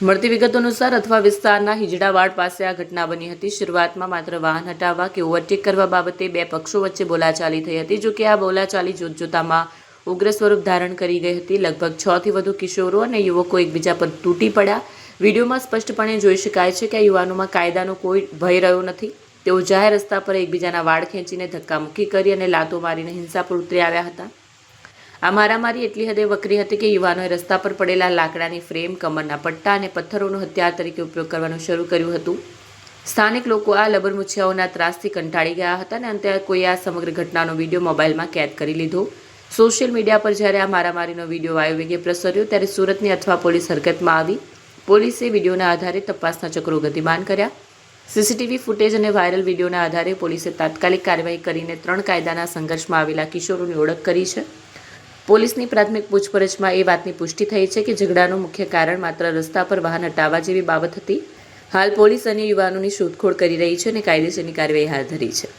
મળતી વિગતો અનુસાર અથવા વિસ્તારના હિજડાવાડ પાસે આ ઘટના બની હતી। શરૂઆતમાં માત્ર વાહન હટાવવા કે ઓવરટેક કરવા બાબતે બે પક્ષો વચ્ચે બોલાચાલી થઈ હતી। જોકે આ બોલાચાલી જોતજોતામાં ઉગ્ર સ્વરૂપ ધારણ કરી ગઈ હતી। લગભગ 6 થી વધુ કિશોરો અને યુવકો એકબીજા પર તૂટી પડ્યા। વિડીયોમાં સ્પષ્ટપણે જોઈ શકાય છે કે આ યુવાનોમાં કાયદાનો કોઈ ભય રહ્યો નથી। તેઓ જાહેર રસ્તા પર એકબીજાના વાળ ખેંચીને ધક્કામુક્કી કરી અને લાતો મારીને હિંસા પર ઉતરી આવ્યા હતા। આ મારામારી એટલી હદે વકરી હતી કે યુવાનોએ રસ્તા પર પડેલા લાકડાની ફ્રેમ, કમરના પટ્ટા અને પથ્થરોનો હથિયાર તરીકે ઉપયોગ કરવાનું શરૂ કર્યું હતું। સ્થાનિક લોકો આ લબરમુછિયાઓના ત્રાસથી કંટાળી ગયા હતા અને અંતે કોઈ આ સમગ્ર ઘટનાનો વિડીયો મોબાઈલમાં કેદ કરી લીધો। સોશિયલ મીડિયા પર જ્યારે આ મારામારીનો વિડીયો વાયુવેગે પ્રસર્યો ત્યારે સુરતની અથવા પોલીસ હરકતમાં આવી। પોલીસે વિડીયોના આધારે તપાસના ચક્રો ગતિમાન કર્યા। સીસીટીવી ફૂટેજ અને વાયરલ વિડીયોના આધારે પોલીસે તાત્કાલિક કાર્યવાહી કરીને 3 કાયદાના સંઘર્ષમાં આવેલા કિશોરોની ઓળખ કરી છે। પોલીસની પ્રાથમિક પૂછપરછમાં એ વાતની પુષ્ટિ થઈ છે કે ઝઘડાનું મુખ્ય કારણ માત્ર રસ્તા પર વાહન હટાવવા જેવી બાબત હતી। હાલ પોલીસ અન્ય યુવાનોની શોધખોળ કરી રહી છે અને કાયદેસરની કાર્યવાહી હાથ ધરી છે।